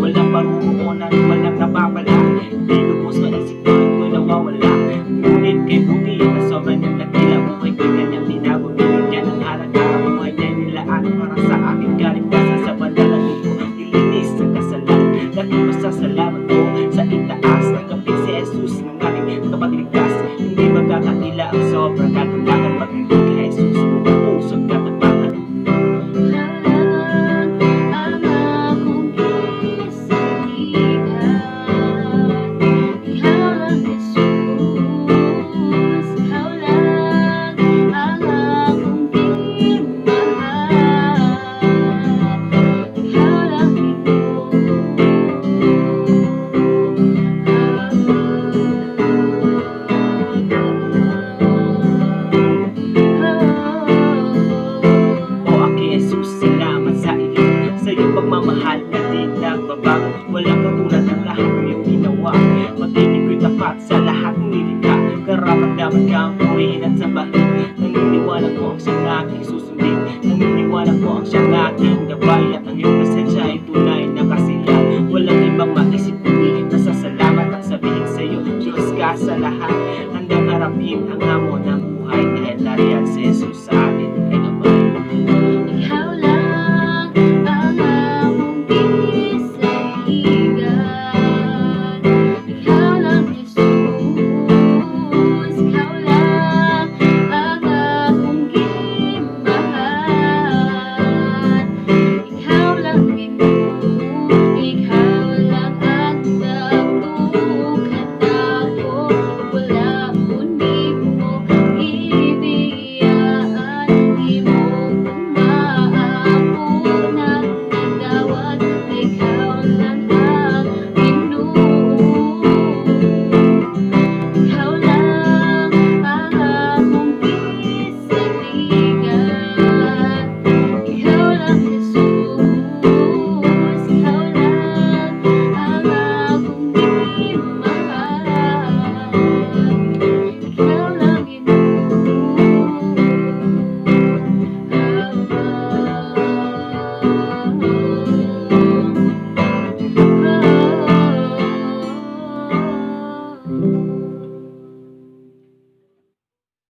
Walang paruroonan, walang napapala. Di lubos maisip ko, ito'y nawawala. Ngunit kay buti, na sobrang yung dakila. Buhay ko'y kanyang binago, binigyan ng halaga. Buhay niya nilaan para sa akin kaligtasan. Sa panalangin ko, nilinis ang kasalanan. Dating masasalamat ko sa itaas. Nagkapit si Jesus ng aking kapagligtas. Hindi magkakakila ang sobrang kagulakan. Pag-ibig kay Jesus, pumusog katapatan. Pagmamahal na di nagbabago, walang katulad ng lahat ng iyong ginawa. Magiging ko'y tapat sa lahat ng nilikha. Karapat-dapat kang purihin at sambahin. Naniniwala ko ang siyang aking susundin. Naniniwala ko ang siyang aking gabay. At ang iyong presensya ay tunay na kasiyahan. Walang ibang maisip kundi nasasalamat at sabihin sa iyo, Diyos ka sa lahat. Handang harapin ang hamon ng buhay dahil nariyan si Jesus sa